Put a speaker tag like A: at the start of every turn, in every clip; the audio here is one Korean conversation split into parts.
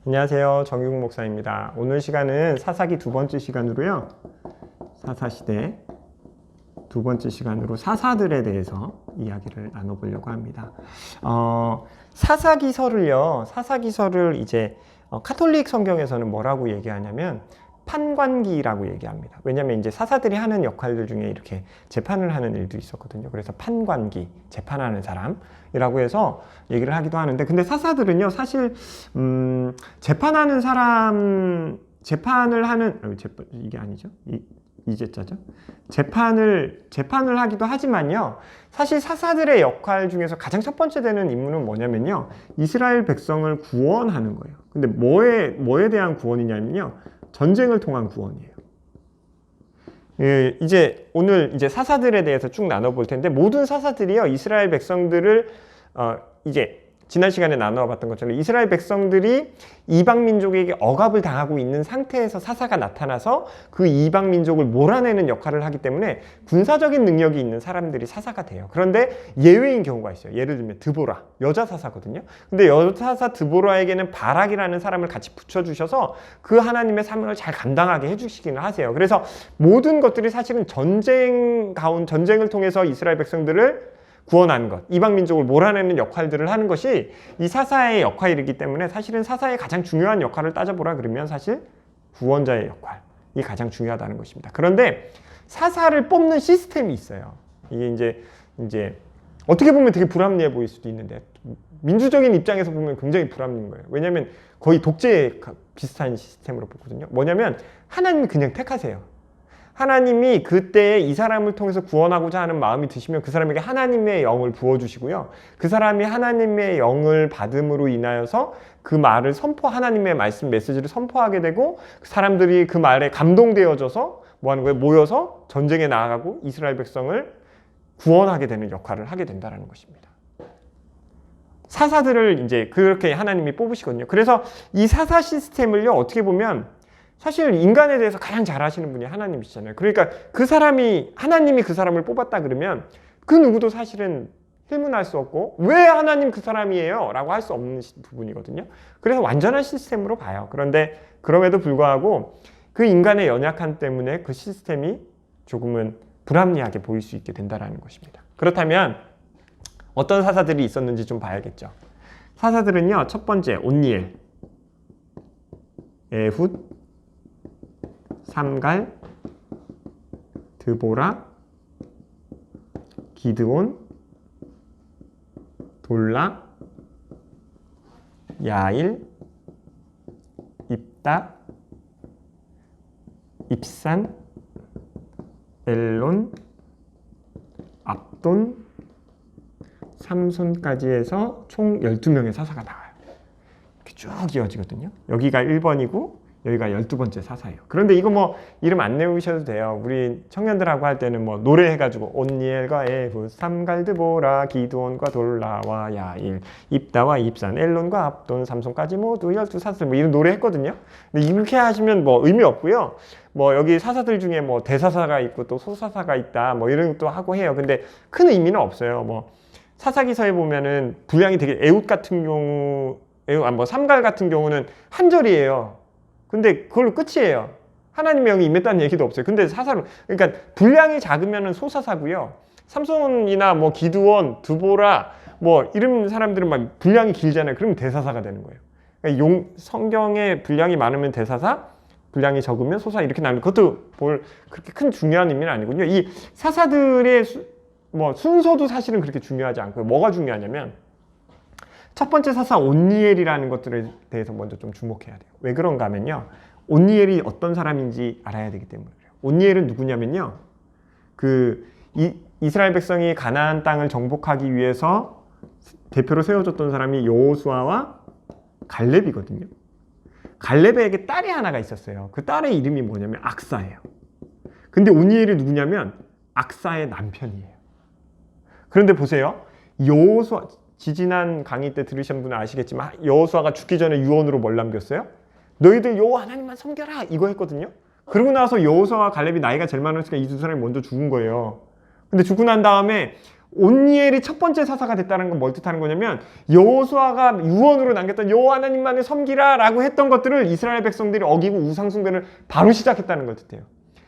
A: 안녕하세요. 정육 목사입니다. 오늘 시간은 사사기 두 번째 시간으로요. 사사시대 두 번째 시간으로 사사들에 대해서 이야기를 나눠보려고 합니다. 사사기서를 이제 카톨릭 성경에서는 뭐라고 얘기하냐면 판관기라고 얘기합니다. 왜냐하면 이제 사사들이 하는 역할들 중에 이렇게 재판을 하는 일도 있었거든요. 그래서 판관기, 재판하는 사람이라고 해서 얘기를 하기도 하는데, 근데 사사들은요, 사실 재판하는 사람, 이게 아니죠? 이제자죠? 재판을 하기도 하지만요, 사실 사사들의 역할 중에서 가장 첫 번째 되는 임무는 뭐냐면요, 이스라엘 백성을 구원하는 거예요. 근데 뭐에 대한 구원이냐면요, 전쟁을 통한 구원이에요. 예, 오늘 사사들에 대해서 쭉 나눠볼 텐데, 모든 사사들이요, 이스라엘 백성들을 지난 시간에 나눠봤던 것처럼 이스라엘 백성들이 이방 민족에게 억압을 당하고 있는 상태에서 사사가 나타나서 그 이방 민족을 몰아내는 역할을 하기 때문에 군사적인 능력이 있는 사람들이 사사가 돼요. 그런데 예외인 경우가 있어요. 예를 들면 드보라, 여자 사사거든요. 근데 여자 사사 드보라에게는 바락이라는 사람을 같이 붙여주셔서 그 하나님의 사명을 잘 감당하게 해주시기는 하세요. 그래서 모든 것들이 사실은 전쟁을 통해서 이스라엘 백성들을 구원하는 것, 이방 민족을 몰아내는 역할들을 하는 것이 이 사사의 역할이기 때문에, 사실은 사사의 가장 중요한 역할을 따져보라 그러면 사실 구원자의 역할이 가장 중요하다는 것입니다. 그런데 사사를 뽑는 시스템이 있어요. 이게 이제 어떻게 보면 되게 불합리해 보일 수도 있는데, 민주적인 입장에서 보면 굉장히 불합리한 거예요. 왜냐하면 거의 독재에 비슷한 시스템으로 보거든요. 뭐냐면 하나님이 그냥 택하세요. 하나님이 그때 이 사람을 통해서 구원하고자 하는 마음이 드시면 그 사람에게 하나님의 영을 부어주시고요. 그 사람이 하나님의 영을 받음으로 인하여서 그 말을 하나님의 말씀 메시지를 선포하게 되고, 그 사람들이 그 말에 감동되어져서 뭐 하는 거예요? 모여서 전쟁에 나아가고 이스라엘 백성을 구원하게 되는 역할을 하게 된다는 것입니다. 사사들을 이제 그렇게 하나님이 뽑으시거든요. 그래서 이 사사 시스템을요, 어떻게 보면 사실 인간에 대해서 가장 잘 아시는 분이 하나님이시잖아요. 그러니까 하나님이 그 사람을 뽑았다 그러면 그 누구도 사실은 힐문할 수 없고, 왜 하나님 그 사람이에요? 라고 할 수 없는 부분이거든요. 그래서 완전한 시스템으로 봐요. 그런데 그럼에도 불구하고 그 인간의 연약함 때문에 그 시스템이 조금은 불합리하게 보일 수 있게 된다는 것입니다. 그렇다면 어떤 사사들이 있었는지 좀 봐야겠죠. 사사들은요, 첫 번째 온니엘, 에훗, 삼갈, 드보라, 기드온, 돌락, 야일, 입다, 입산, 엘론, 압돈, 삼손까지 해서 총 12명의 사사가 나와요. 이렇게 쭉 이어지거든요. 여기가 1번이고 여기가 12번째 사사예요. 그런데 이거 뭐 이름 안 외우셔도 돼요. 우리 청년들하고 할 때는 뭐 노래해가지고 온니엘과 에훗, 삼갈, 드보라, 기드온과 돌라와 야일, 입다와 입산, 엘론과 압돈, 삼손까지 모두 12사슬 뭐 이런 노래 했거든요. 근데 이렇게 하시면 뭐 의미 없고요. 뭐 여기 사사들 중에 뭐 대사사가 있고 또 소사사가 있다 뭐 이런 것도 하고 해요. 근데 큰 의미는 없어요. 뭐 사사기서에 보면은 분량이 되게 에훗 같은 경우, 삼갈 같은 경우는 한 절이에요. 근데 그걸로 끝이에요. 하나님의 영이 임했다는 얘기도 없어요. 근데 그러니까 분량이 작으면 소사사고요. 삼손이나 뭐 기드온, 드보라 뭐 이런 사람들은 막 분량이 길잖아요. 그러면 대사사가 되는 거예요. 그러니까 성경에 분량이 많으면 대사사, 분량이 적으면 소사 이렇게 나누는 그것도 그렇게 큰 중요한 의미는 아니군요. 이 사사들의 순서도 사실은 그렇게 중요하지 않고요. 뭐가 중요하냐면 첫 번째 사사 온니엘이라는 것들에 대해서 먼저 좀 주목해야 돼요. 왜 그런가 하면요, 온니엘이 어떤 사람인지 알아야 되기 때문에 그래요. 온니엘은 누구냐면요, 이스라엘 백성이 가나안 땅을 정복하기 위해서 대표로 세워졌던 사람이 여호수아와 갈렙이거든요. 갈렙에게 딸이 하나가 있었어요. 그 딸의 이름이 뭐냐면 악사예요. 근데 온니엘이 누구냐면 악사의 남편이에요. 그런데 보세요, 지지난 강의 때 들으신 분은 아시겠지만 여호수아가 죽기 전에 유언으로 뭘 남겼어요? 너희들 여호와 하나님만 섬겨라 이거 했거든요. 그러고 나서 여호수아와 갈렙이 나이가 제일 많으니까 이 두 사람이 먼저 죽은 거예요. 근데 죽고 난 다음에 온니엘이 첫 번째 사사가 됐다는 건 뭘 뜻하는 거냐면 여호수아가 유언으로 남겼던 여호와 하나님만을 섬기라 라고 했던 것들을 이스라엘 백성들이 어기고 우상숭배를 바로 시작했다는 걸 뜻해요.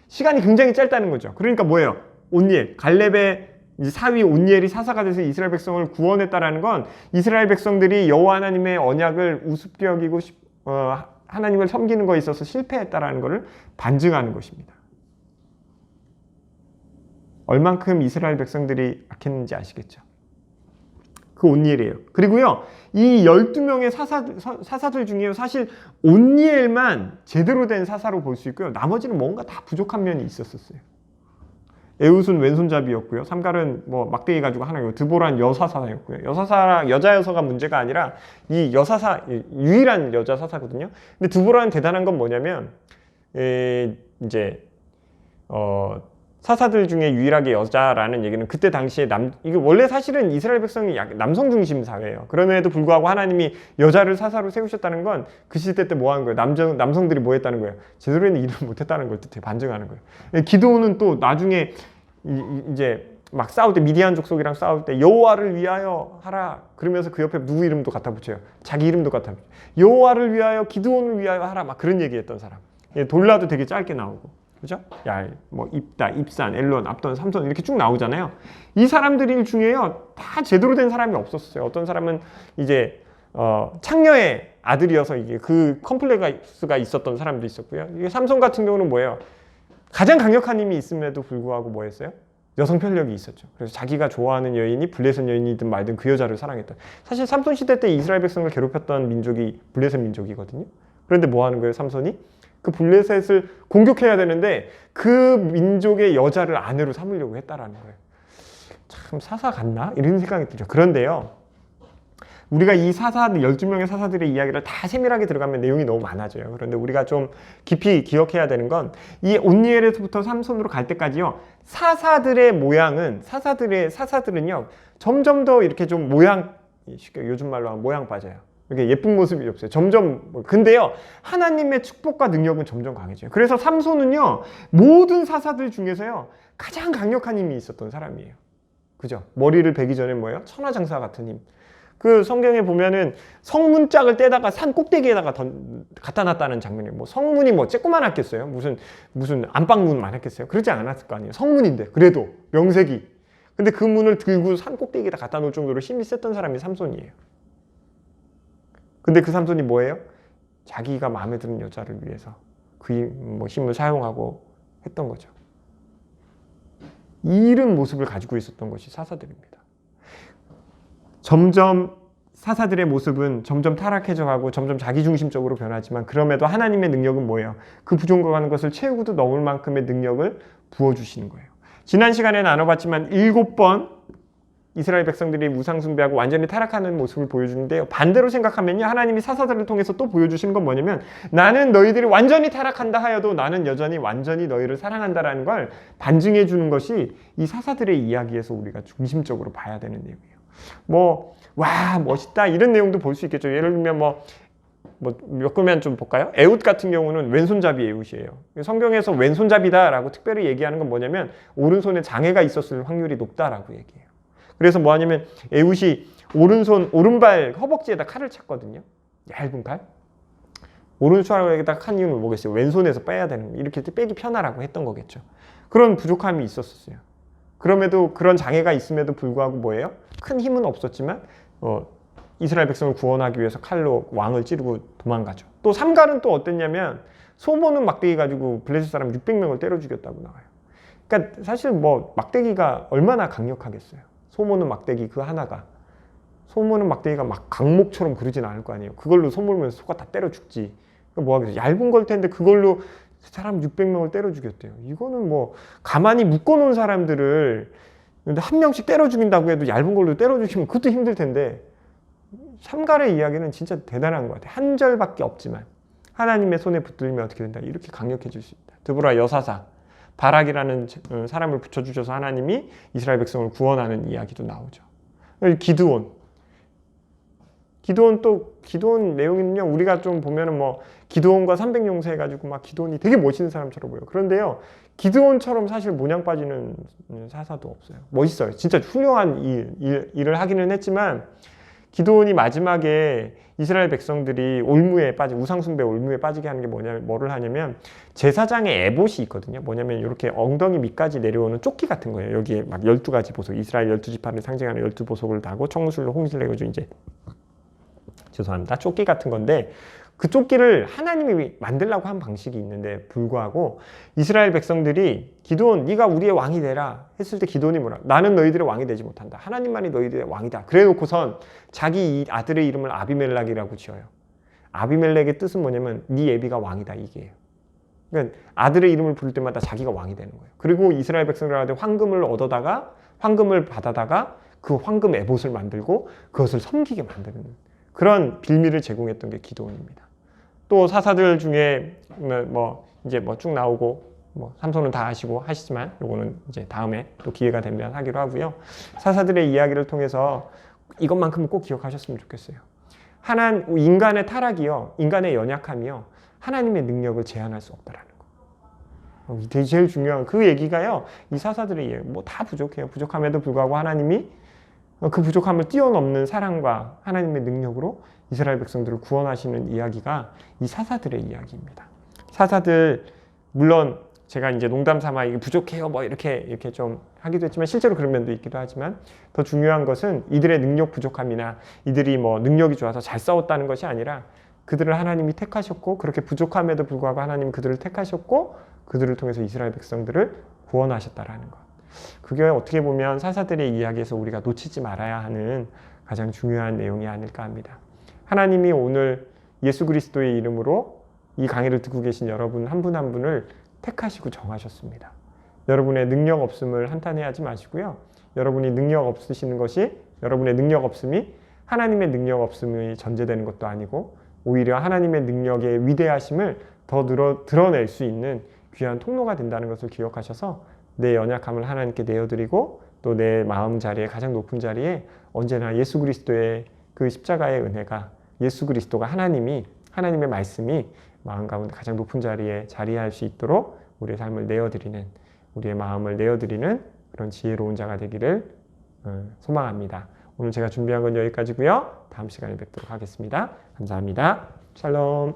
A: 시간이 굉장히 짧다는 거죠. 그러니까 뭐예요? 온니엘, 갈렙의 사위 온니엘이 사사가 돼서 이스라엘 백성을 구원했다라는 건 이스라엘 백성들이 여호와 하나님의 언약을 우습게 여기고 하나님을 섬기는 거에 있어서 실패했다라는 것을 반증하는 것입니다. 얼만큼 이스라엘 백성들이 악했는지 아시겠죠? 그 온니엘이에요. 그리고요, 이 12명의 사사들 중에 사실 온니엘만 제대로 된 사사로 볼 수 있고요. 나머지는 뭔가 다 부족한 면이 있었어요. 에훗은 왼손잡이였고요. 삼갈은 뭐 막대기 가지고 하나였고, 드보라는 여사사였고요. 여자 여사가 문제가 아니라 이 여사사, 유일한 여자 사사거든요. 근데 드보라는 대단한 건 뭐냐면, 사사들 중에 유일하게 여자라는 얘기는 그때 당시에 이게 원래 사실은 이스라엘 백성이 남성 중심 사회예요. 그럼에도 불구하고 하나님이 여자를 사사로 세우셨다는 건 그 시대 때 뭐 하는 거예요? 남성들이 뭐 했다는 거예요? 제대로는 일을 못 했다는 걸 뜻해 반증하는 거예요. 기드온은 또 나중에 이제 막 싸울 때 미디안 족속이랑 싸울 때 여호와를 위하여 하라 그러면서 그 옆에 누구 이름도 갖다 붙여요. 자기 이름도 갖다 붙여요. 여호와를 위하여 기드온을 위하여 하라 막 그런 얘기했던 사람. 돌라도 되게 짧게 나오고. 그죠? 야, 뭐 입다, 입산, 엘론, 압돈, 삼손 이렇게 쭉 나오잖아요. 이 사람들 중에요 다 제대로 된 사람이 없었어요. 어떤 사람은 이제 창녀의 아들이어서 이게 그 컴플렉스가 있었던 사람도 있었고요. 이게 삼손 같은 경우는 뭐예요? 가장 강력한 힘이 있음에도 불구하고 뭐 했어요? 여성 편력이 있었죠. 그래서 자기가 좋아하는 여인이 블레셋 여인이든 말든 그 여자를 사랑했다. 사실 삼손 시대 때 이스라엘 백성을 괴롭혔던 민족이 블레셋 민족이거든요. 그런데 뭐 하는 거예요, 삼손이? 그 블레셋을 공격해야 되는데 그 민족의 여자를 아내로 삼으려고 했다라는 거예요. 참 사사 같나? 이런 생각이 들죠. 그런데요, 우리가 이 12명의 사사들의 이야기를 다 세밀하게 들어가면 내용이 너무 많아져요. 그런데 우리가 좀 깊이 기억해야 되는 건 이 온니엘에서부터 삼손으로 갈 때까지요, 사사들의 모양은 사사들은요 점점 더 이렇게 좀 요즘 말로 하면 모양 빠져요. 이렇게 예쁜 모습이 없어요. 근데요, 하나님의 축복과 능력은 점점 강해져요. 그래서 삼손은요, 모든 사사들 중에서요, 가장 강력한 힘이 있었던 사람이에요. 그죠? 머리를 베기 전에 뭐예요? 천하장사 같은 힘. 그 성경에 보면은 성문짝을 떼다가 산 꼭대기에다가 갖다 놨다는 장면이에요. 뭐 성문이 뭐 쬐꼬만했겠어요? 무슨 안방문만 했겠어요? 그러지 않았을 거 아니에요. 성문인데, 그래도 명색이. 근데 그 문을 들고 산 꼭대기에다 갖다 놓을 정도로 힘이 셌던 사람이 삼손이에요. 근데 그 삼손이 뭐예요? 자기가 마음에 드는 여자를 위해서 그 힘을 사용하고 했던 거죠. 이런 모습을 가지고 있었던 것이 사사들입니다. 점점 사사들의 모습은 점점 타락해져가고 점점 자기중심적으로 변하지만 그럼에도 하나님의 능력은 뭐예요? 그 부족한 것을 채우고도 넘을 만큼의 능력을 부어주시는 거예요. 지난 시간에 나눠봤지만 7번 이스라엘 백성들이 우상숭배하고 완전히 타락하는 모습을 보여주는데요. 반대로 생각하면요, 하나님이 사사들을 통해서 또 보여주시는 건 뭐냐면 나는 너희들이 완전히 타락한다 하여도 나는 여전히 완전히 너희를 사랑한다라는 걸 반증해 주는 것이 이 사사들의 이야기에서 우리가 중심적으로 봐야 되는 내용이에요. 와 멋있다 이런 내용도 볼 수 있겠죠. 예를 들면 몇 개만 좀 볼까요? 에훗 같은 경우는 왼손잡이 에훗이에요. 성경에서 왼손잡이다라고 특별히 얘기하는 건 뭐냐면 오른손에 장애가 있었을 확률이 높다라고 얘기해요. 그래서 뭐 하냐면 에훗이 오른발 허벅지에다 칼을 찼거든요. 얇은 칼. 오른손에다 칸 이유는 뭐겠어요? 왼손에서 빼야 되는, 이렇게 빼기 편하라고 했던 거겠죠. 그런 부족함이 있었어요. 그럼에도 그런 장애가 있음에도 불구하고 뭐예요? 큰 힘은 없었지만 이스라엘 백성을 구원하기 위해서 칼로 왕을 찌르고 도망가죠. 또 삼갈은 또 어땠냐면 소모는 막대기 가지고 블레셋 사람 600명을 때려 죽였다고 나와요. 그러니까 사실 막대기가 얼마나 강력하겠어요. 소모는 막대기 그 하나가. 소모는 막대기가 막 강목처럼 그러진 않을 거 아니에요. 그걸로 소몰면서 소가 다 때려 죽지. 뭐 하겠어요. 얇은 걸 텐데 그걸로 사람 600명을 때려 죽였대요. 이거는 가만히 묶어놓은 사람들을 근데 한 명씩 때려 죽인다고 해도 얇은 걸로 때려 죽이면 그것도 힘들 텐데 삼갈의 이야기는 진짜 대단한 것 같아요. 한 절밖에 없지만 하나님의 손에 붙들면 어떻게 된다. 이렇게 강력해질 수 있다. 드보라 여사사 바락이라는 사람을 붙여주셔서 하나님이 이스라엘 백성을 구원하는 이야기도 나오죠. 기드온 내용은요, 우리가 좀 보면은 기드온과 300용사 해가지고 기드온이 되게 멋있는 사람처럼 보여요. 그런데요, 기드온처럼 사실 모냥 빠지는 사사도 없어요. 멋있어요. 진짜 훌륭한 일을 하기는 했지만 기드온이 마지막에 이스라엘 백성들이 올무에 빠지 우상숭배 올무에 빠지게 하는 게 뭐를 하냐면 제사장의 에봇이 있거든요. 뭐냐면 이렇게 엉덩이 밑까지 내려오는 조끼 같은 거예요. 여기에 막 12가지 보석, 이스라엘 12지파를 상징하는 12보석을 다고 청술로 홍실 내가지고 이제 죄송합니다. 조끼 같은 건데 그 조끼를 하나님이 만들라고 한 방식이 있는데 불구하고 이스라엘 백성들이 기드온 네가 우리의 왕이 되라 했을 때 기드온이 뭐라 나는 너희들의 왕이 되지 못한다. 하나님만이 너희들의 왕이다. 그래 놓고선 자기 아들의 이름을 아비멜렉이라고 지어요. 아비멜렉의 뜻은 뭐냐면 네 애비가 왕이다 이게요. 그러니까 아들의 이름을 부를 때마다 자기가 왕이 되는 거예요. 그리고 이스라엘 백성들한테 황금을 받아다가 그 황금 에봇을 만들고 그것을 섬기게 만드는 그런 빌미를 제공했던 게 기드온입니다. 또 사사들 중에 이제 쭉 나오고 삼손은 다 하시지만 요거는 이제 다음에 또 기회가 되면 하기로 하고요. 사사들의 이야기를 통해서 이것만큼은 꼭 기억하셨으면 좋겠어요. 인간의 타락이요, 인간의 연약함이요, 하나님의 능력을 제한할 수 없다라는 거. 이게 제일 중요한 그 얘기가요. 이 사사들의 이야기 다 부족해요. 부족함에도 불구하고 하나님이 그 부족함을 뛰어넘는 사랑과 하나님의 능력으로 이스라엘 백성들을 구원하시는 이야기가 이 사사들의 이야기입니다. 사사들 물론 제가 이제 농담 삼아 이게 부족해요 이렇게 좀 하기도 했지만 실제로 그런 면도 있기도 하지만 더 중요한 것은 이들의 능력 부족함이나 이들이 능력이 좋아서 잘 싸웠다는 것이 아니라 그들을 하나님이 택하셨고 그렇게 부족함에도 불구하고 하나님이 그들을 택하셨고 그들을 통해서 이스라엘 백성들을 구원하셨다라는 것. 그게 어떻게 보면 사사들의 이야기에서 우리가 놓치지 말아야 하는 가장 중요한 내용이 아닐까 합니다. 하나님이 오늘 예수 그리스도의 이름으로 이 강의를 듣고 계신 여러분 한 분 한 분을 택하시고 정하셨습니다. 여러분의 능력 없음을 한탄해하지 마시고요. 여러분이 능력 없으시는 것이 여러분의 능력 없음이 하나님의 능력 없음이 전제되는 것도 아니고 오히려 하나님의 능력의 위대하심을 더 드러낼 수 있는 귀한 통로가 된다는 것을 기억하셔서 내 연약함을 하나님께 내어드리고 또 내 마음 자리에 가장 높은 자리에 언제나 예수 그리스도의 그 십자가의 은혜가 예수 그리스도가 하나님의 말씀이 마음 가운데 가장 높은 자리에 자리할 수 있도록 우리의 삶을 내어드리는 우리의 마음을 내어드리는 그런 지혜로운 자가 되기를 소망합니다. 오늘 제가 준비한 건 여기까지고요. 다음 시간에 뵙도록 하겠습니다. 감사합니다. 샬롬.